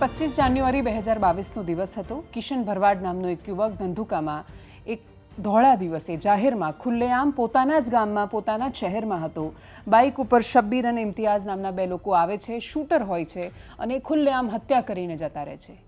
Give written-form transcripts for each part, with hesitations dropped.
25 જાન્યુઆરી 2022નો દિવસ હતો। કિશન ભરવાડ નામનો એક યુવક ધંધુકામાં એક ધોળા દિવસે જાહેરમાં ખુલ્લેઆમ પોતાના જ ગામમાં પોતાના જ શહેરમાં હતો। બાઇક ઉપર શબ્બીર અને ઇમ્તિયાઝ નામના બે લોકો આવે છે, શૂટર હોય છે અને ખુલ્લેઆમ હત્યા કરીને જતા રહે છે।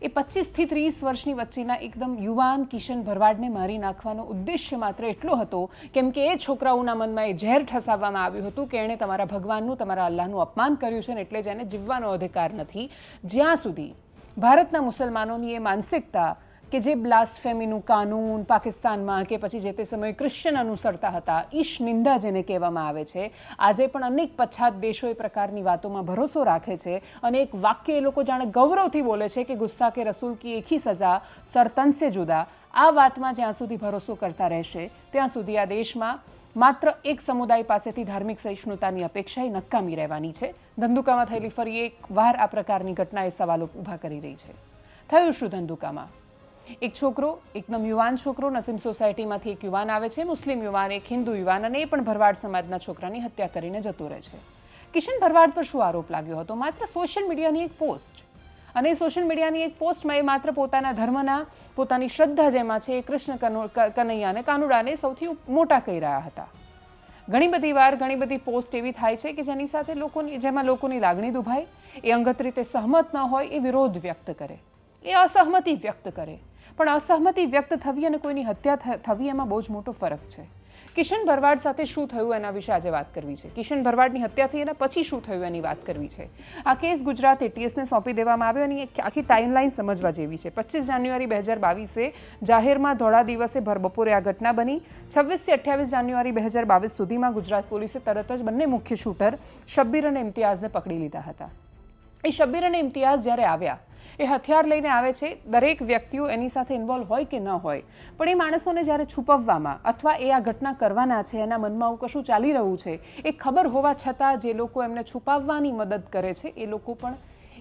એ 25 થી 30 વર્ષની વચ્ચેના એકદમ યુવાન કિશન ભરવાડને મારી નાખવાનો ઉદ્દેશ્ય માત્ર એટલો હતો કેમ કે એ છોકરાઓના મનમાં એ ઝેર ઠસાવવામાં આવ્યું હતું કે એણે તમારા ભગવાનનું, તમારા અલ્લાહનું અપમાન કર્યું છે ને એટલે જ એને જીવવાનો અધિકાર નથી। જ્યાં સુધી ભારતના મુસલમાનોની એ માનસિકતા કે જે બ્લાસ્ફેમીનું કાનૂન પાકિસ્તાનમાં કે પછી જે તે સમયે ક્રિશ્ચન અનુસરતા હતા, ઈશ નિંદા જેને કહેવામાં આવે છે, આજે પણ અનેક પછાત દેશો એ પ્રકારની વાતોમાં ભરોસો રાખે છે અને એક વાક્ય એ લોકો જાણે ગૌરવથી બોલે છે કે ગુસ્તાખે રસૂલ કી એક ही સજા સરતન સે જુદા। આ વાતમાં જ્યાં સુધી ભરોસો કરતા રહેશે ત્યાં સુધી આ દેશમાં માત્ર એક સમુદાય પાસેથી ધાર્મિક સહિષ્ણુતાની અપેક્ષા એ નકામી રહેવાની છે। ધંધુકામાં થયેલી ફરી એક વાર આ પ્રકારની ઘટના એ સવાલો ઊભા કરી રહી છે। થયું શું ધંધુકામાં? એક છોકરો, એકદમ યુવાન છોકરો, નસીમ સોસાયટીમાંથી એક યુવાન આવે છે, મુસ્લિમ યુવાન, એક હિન્દુ યુવાન, અને એ પણ ભરવાડ સમાજના છોકરાની હત્યા કરીને જતો રહે છે। કિશન ભરવાડ પર શું આરોપ લાગ્યો હતો? માત્ર સોશિયલ મીડિયાની એક પોસ્ટ, અને સોશિયલ મીડિયાની એક પોસ્ટમાં એ માત્ર પોતાના ધર્મના, પોતાની શ્રદ્ધા જેમાં છે એ કૃષ્ણ કનૈયાને, કાનુડાને સૌથી મોટા કહી રહ્યા હતા। ઘણી બધી વાર ઘણી બધી પોસ્ટ એવી થાય છે કે જેની સાથે જેમાં લોકોની લાગણી દુભાય, એ અંગત રીતે સહમત ન હોય, એ વિરોધ વ્યક્ત કરે, એ અસહમતિ વ્યક્ત કરે, પણ અસહમતિ વ્યક્ત થવી અને કોઈની હત્યા થવી એમાં બહુ જ મોટો ફરક છે। કિશન ભરવાડ સાથે શું થયું એના વિશે આજે વાત કરવી છે। કિશન ભરવાડની હત્યા થઈ એના પછી શું થયું એની વાત કરવી છે। આ કેસ ગુજરાત એટીએસને સોંપી દેવામાં આવ્યો અને આખી ટાઈમલાઈન સમજવા જેવી છે। 25 જાન્યુઆરી 2022 જાહેરમાં ધોળા દિવસે ભરબપોરે આ ઘટના બની। 26 થી 28 જાન્યુઆરી 2022 સુધીમાં ગુજરાત પોલીસે તરત જ બંને મુખ્ય શૂટર શબ્બીર અને ઇમ્તિયાઝને પકડી લીધા હતા। એ શબ્બીર અને ઇમ્તિયાઝ જ્યારે આવ્યા, એ હથિયાર લઈને આવે છે। દરેક વ્યક્તિઓ એની સાથે ઇન્વોલ્વ હોય કે ન હોય, પણ એ માણસોને જ્યારે છુપાવવામાં અથવા એ આ ઘટના કરવાના છે, એના મનમાં આવું કશું ચાલી રહ્યું છે એ ખબર હોવા છતાં જે લોકો એમને છુપાવવાની મદદ કરે છે એ લોકો પણ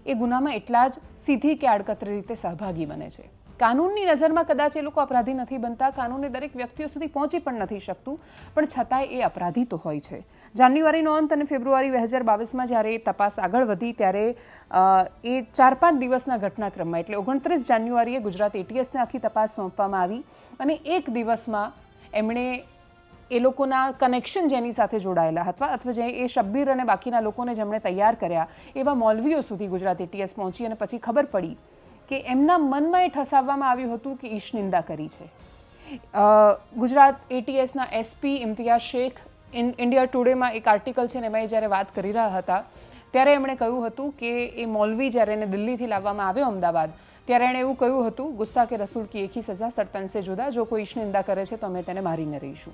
એ ગુનામાં એટલા જ સીધી કે આડકતરી રીતે સહભાગી બને છે। કાનૂનની નજરમાં કદાચ એ લોકો અપરાધી નથી બનતા, કાનૂન એ દરેક વ્યક્તિઓ સુધી પહોંચી પણ નથી શકતું, પણ છતાંય એ અપરાધી તો હોય છે। જાન્યુઆરીનો અંત અને ફેબ્રુઆરી 2022માં જ્યારે એ તપાસ આગળ વધી ત્યારે એ 4-5 દિવસના ઘટનાક્રમમાં એટલે 29 જાન્યુઆરીએ ગુજરાત એટીએસને આખી તપાસ સોંપવામાં આવી અને એક દિવસમાં એમણે એ લોકોના કનેક્શન જેની સાથે જોડાયેલા હતા અથવા જે એ શબ્બીર અને બાકીના લોકોને જેમણે તૈયાર કર્યા એવા મૌલવીઓ સુધી ગુજરાત એટીએસ પહોંચી અને પછી ખબર પડી કે એમના મનમાં એ ઠસાવવામાં આવ્યું હતું કે ઈશ નિંદા કરી છે। ગુજરાત એટીએસના એસપી ઇમ્તિયાઝ શેખ ઇન્ડિયા ટુડેમાં એક આર્ટિકલ છે ને એમાં જ્યારે વાત કરી રહ્યા હતા ત્યારે એમણે કહ્યું હતું કે એ મૌલવી જ્યારે એને દિલ્હીથી લાવવામાં આવ્યો અમદાવાદ ત્યારે એણે એવું કહ્યું હતું, ગુસ્તાખે રસૂલ કી એક ही સજા સરતન સે જુદા। જો કોઈ ઈશ નિંદા કરે છે તો અમે તેને મારીને રહીશું।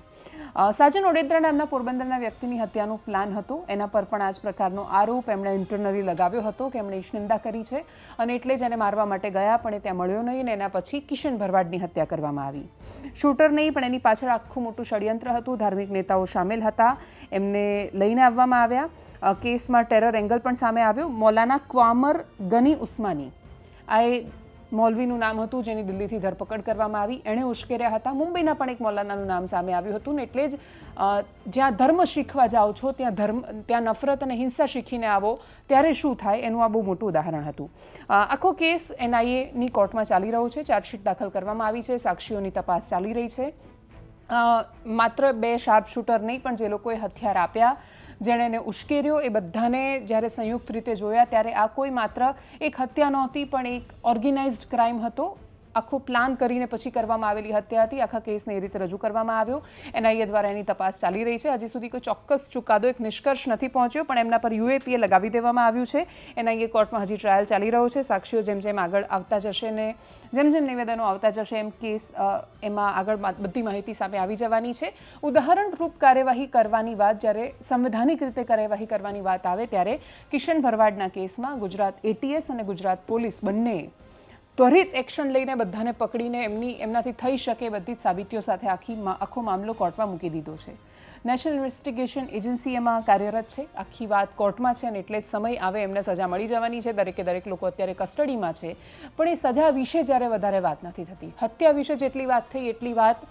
સાજન ઓડેદરા નામના પોરબંદરના વ્યક્તિની હત્યાનો પ્લાન હતો, એના પર પણ આ જ પ્રકારનો આરોપ એમણે ઇન્ટરનલી લગાવ્યો હતો કે એમણે ઈશ નિંદા કરી છે અને એટલે જ એને મારવા માટે ગયા પણ એ ત્યાં મળ્યો નહીં ને એના પછી કિશન ભરવાડની હત્યા કરવામાં આવી। શૂટર નહીં પણ એની પાછળ આખું મોટું ષડયંત્ર હતું, ધાર્મિક નેતાઓ સામેલ હતા, એમને લઈને આવવામાં આવ્યા। કેસમાં ટેરર એંગલ પણ સામે આવ્યો। મૌલાના ક્વામર ગની ઉસ્માની આ એ મૌલવીનું નામ હતું જેની દિલ્હીથી ધરપકડ કરવામાં આવી, એણે ઉશ્કેર્યા હતા। મુંબઈના પણ એક મૌલાનાનું નામ સામે આવ્યું હતું ને એટલે જ જ્યાં ધર્મ શીખવા જાઓ છો ત્યાં નફરત અને હિંસા શીખીને આવો ત્યારે શું થાય એનું આ બહુ મોટું ઉદાહરણ હતું। આખો કેસ એનઆઈએ કોર્ટમાં ચાલી રહ્યો છે, ચાર્જશીટ દાખલ કરવામાં આવી છે, સાક્ષીઓની તપાસ ચાલી રહી છે। માત્ર 2 શાર્પ શૂટર નહીં પણ જે લોકોએ હથિયાર આપ્યા, જેણે એને ઉશ્કેર્યો, એ બધાને જ્યારે સંયુક્ત રીતે જોયા ત્યારે આ કોઈ માત્ર એક હત્યા નહોતી પણ એક ઓર્ગેનાઇઝડ ક્રાઇમ હતો, આખું પ્લાન કરીને પછી કરવામાં આવેલી હત્યા હતી। આખા કેસને એ રીતે રજૂ કરવામાં આવ્યો। એનઆઈએ દ્વારા એની તપાસ ચાલી રહી છે। હજી સુધી કોઈ ચોક્કસ ચુકાદો, એક નિષ્કર્ષ નથી પહોંચ્યો પણ એમના પર યુએપીએ લગાવી દેવામાં આવ્યું છે। એનઆઈએ કોર્ટમાં હજી ટ્રાયલ ચાલી રહ્યો છે। સાક્ષીઓ જેમ જેમ આગળ આવતા જશે ને જેમ જેમ નિવેદનો આવતા જશે એમ કેસ એમાં આગળ બધી માહિતી સામે આવી જવાની છે। ઉદાહરણરૂપ કાર્યવાહી કરવાની વાત, જ્યારે સંવૈધાનિક રીતે કાર્યવાહી કરવાની વાત આવે ત્યારે કિશન ભરવાડના કેસમાં ગુજરાત એટીએસ અને ગુજરાત પોલીસ બંને ત્વરિત એક્શન લઈને બધાને પકડીને એમનાથી થઈ શકે બધી જ સાબિતીઓ સાથે આખો મામલો કોર્ટમાં મૂકી દીધો છે। નેશનલ ઇન્વેસ્ટિગેશન એજન્સી એમાં કાર્યરત છે, આખી વાત કોર્ટમાં છે અને એટલે જ સમય આવે એમને સજા મળી જવાની છે। દરેકે દરેક લોકો અત્યારે કસ્ટડીમાં છે પણ એ સજા વિશે જ્યારે વધારે વાત નથી થતી। હત્યા વિશે જેટલી વાત થઈ એટલી વાત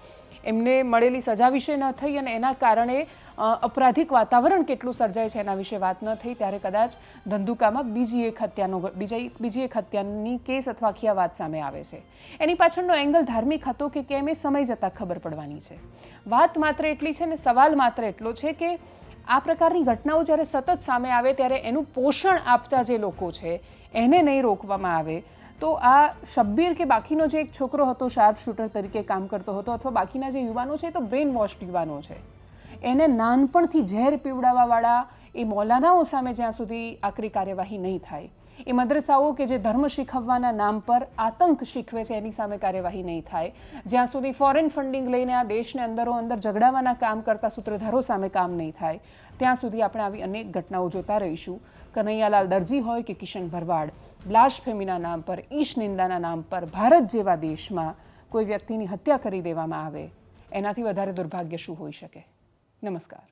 એમને મળેલી સજા વિશે ન થઈ અને એના કારણે અપરાધિક વાતાવરણ કેટલું સર્જાય છે એના વિશે વાત ન થઈ ત્યારે કદાચ ધંધુકામાં બીજી એક હત્યાની કેસ અથવા આખી આ વાત સામે આવે છે. એની પાછળનો એંગલ ધાર્મિક હતો કે કેમ એ સમય જતાં ખબર પડવાની છે. વાત માત્ર એટલી છે ને સવાલ માત્ર એટલો છે કે આ પ્રકારની ઘટનાઓ જ્યારે સતત સામે આવે ત્યારે એનું પોષણ આપતા જે લોકો છે એને નહીં રોકવામાં આવે તો આ શબ્બીર કે બાકીનો જે એક છોકરો હતો શાર્પ શૂટર તરીકે કામ કરતો હતો અથવા બાકીના જે યુવાનો છે તો બ્રેઇન વોશ્ડ યુવાનો છે, એને નાનપણથી ઝેર પીવડાવવાવાળા એ મૌલાનાઓ સામે જ્યાં સુધી આકરી કાર્યવાહી નહીં થાય, એ મદ્રસાઓ કે જે ધર્મ શીખવવાના નામ પર આતંક શીખવે છે એની સામે કાર્યવાહી નહીં થાય, જ્યાં સુધી ફોરેન ફંડિંગ લઈને આ દેશને અંદરોઅંદર ઝઘડાવાના કામ કરતા સૂત્રધારો સામે કામ નહીં થાય, ત્યાં સુધી આપણે આવી અનેક ઘટનાઓ જોતા રહીશું. કનૈયાલાલ દરજી હોય કે કિશન ભરવાડ, બ્લાસ્ફેમીના નામ પર, ઈશ નિંદાના નામ પર ભારત જેવા દેશમાં કોઈ વ્યક્તિની હત્યા કરી દેવામાં આવે, એનાથી વધારે દુર્ભાગ્ય શું હોઈ શકે? નમસ્કાર.